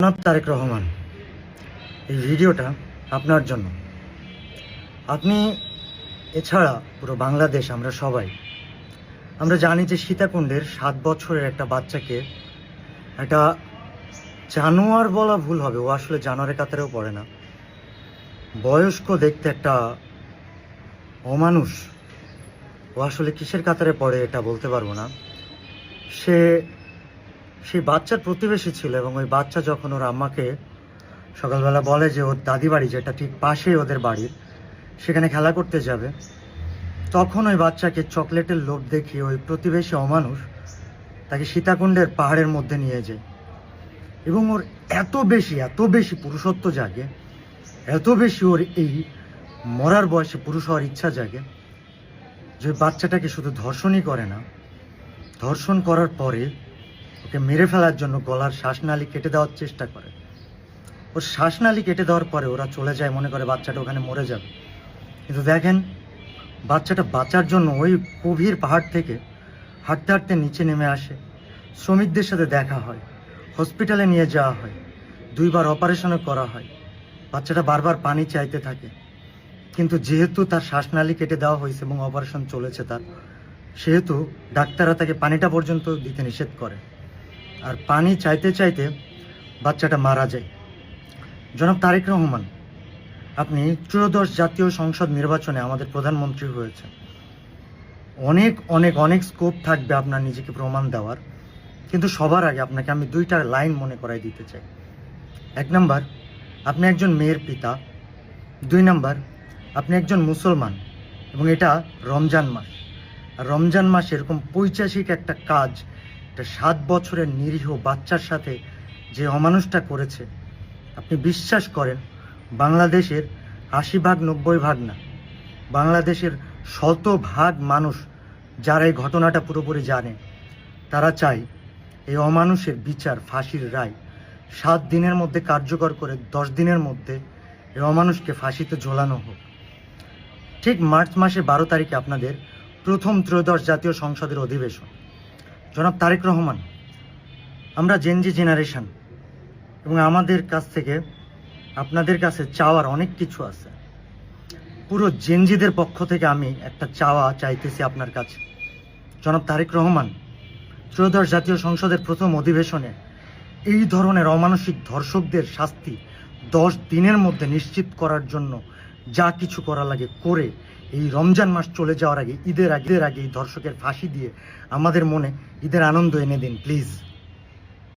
জনাব তারেক রহমান, এই ভিডিওটা আপনার জন্য। আপনি এছাড়া পুরো বাংলাদেশ আমরা জানি যে সীতাকুণ্ডের 7 বছরের একটা বাচ্চাকে একটা জানোয়ার বলা ভুল হবে, ও আসলে জানোয়ারের কাতারেও পড়ে না, বয়স্ক দেখতে একটা অমানুষ, ও আসলে কিসের কাতারে পড়ে এটা বলতে পারবো না। সেই বাচ্চার প্রতিবেশী ছিল এবং ওই বাচ্চা যখন ওর আম্মাকে সকালবেলা বলে যে ওর দাদি বাড়ি, যেটা ঠিক পাশেই ওদের বাড়ির, সেখানে খেলা করতে যাবে, তখন ওই বাচ্চাকে চকলেটের লোভ দেখিয়ে ওই প্রতিবেশী অমানুষ তাকে সীতাকুণ্ডের পাহাড়ের মধ্যে নিয়ে যায় এবং ওর এত বেশি পুরুষত্ব জাগে, এত বেশি ওর এই মরার বয়সে পুরুষ হওয়ার ইচ্ছা জাগে যে বাচ্চাটাকে শুধু ধর্ষণই করে না, ধর্ষণ করার পরে ওকে মেরে ফেলার জন্য গলার শ্বাসনালী কেটে দেওয়ার চেষ্টা করে। ওর শ্বাসনালী কেটে দেওয়ার পরে ওরা চলে যায়, মনে করে বাচ্চাটা ওখানে মরে যাবে। কিন্তু দেখেন, বাচ্চাটা বাঁচার জন্য ওই গভীর পাহাড় থেকে হাঁটতে হাঁটতে নিচে নেমে আসে, শ্রমিকদের সাথে দেখা হয়, হসপিটালে নিয়ে যাওয়া হয়, 2 বার অপারেশনও করা হয়। বাচ্চাটা বারবার পানি চাইতে থাকে, কিন্তু যেহেতু তার শ্বাসনালী কেটে দেওয়া হয়েছে এবং অপারেশন চলেছে তার, সেহেতু ডাক্তাররা তাকে পানিটা পর্যন্ত দিতে নিষেধ করে, আর পানি চাইতে চাইতে বাচ্চাটা মারা যায়। জনাব তারেক রহমান, আপনি 13শ জাতীয় সংসদ নির্বাচনে আমাদের প্রধানমন্ত্রী হয়েছে, অনেক অনেক অনেক স্কোপ থাকবে আপনার নিজেকে প্রমাণ দেওয়ার, কিন্তু সবার আগে আপনাকে আমি 2টা লাইন মনে করাই দিতে চাই। 1 নাম্বার, আপনি একজন মেয়ের পিতা। 2 নাম্বার, আপনি একজন মুসলমান এবং এটা রমজান মাস, আর রমজান মাস এরকম পৈশাচিক একটা কাজ, একটা 7 বছরের নিরীহ বাচ্চার সাথে যে অমানুষটা করেছে, আপনি বিশ্বাস করেন বাংলাদেশের 80 ভাগ 90 ভাগ না, বাংলাদেশের 100% মানুষ যারা এই ঘটনাটা পুরোপুরি জানে, তারা চায় এই অমানুষের বিচার, ফাঁসির রায় 7 দিনের মধ্যে কার্যকর করে 10 দিনের মধ্যে এই অমানুষকে ফাঁসিতে ঝোলানো হোক। ঠিক মার্চ মাসের 12 তারিখে আপনাদের প্রথম 13শ জাতীয় সংসদের অধিবেশন। জনাব তারেক রহমান, আমরা জেনজি জেনারেশন এবং আমাদের কাছ থেকে আপনাদের কাছে চাওয়ার অনেক কিছু আছে। পুরো জেনজিদের পক্ষ থেকে আমি একটা চাওয়া চাইতেছি আপনার কাছে। জনাব তারেক রহমান, 13শ জাতীয় সংসদের প্রথম অধিবেশনে এই ধরনের অমানসিক ধর্ষকদের শাস্তি 10 দিনের মধ্যে নিশ্চিত করার জন্য যা কিছু করা লাগে করে, এই রমজান মাস চলে যাওয়ার আগে, ঈদের আগে এই ধর্ষকের ফাঁসি দিয়ে আমাদের মনে ঈদের আনন্দ এনে দিন প্লিজ।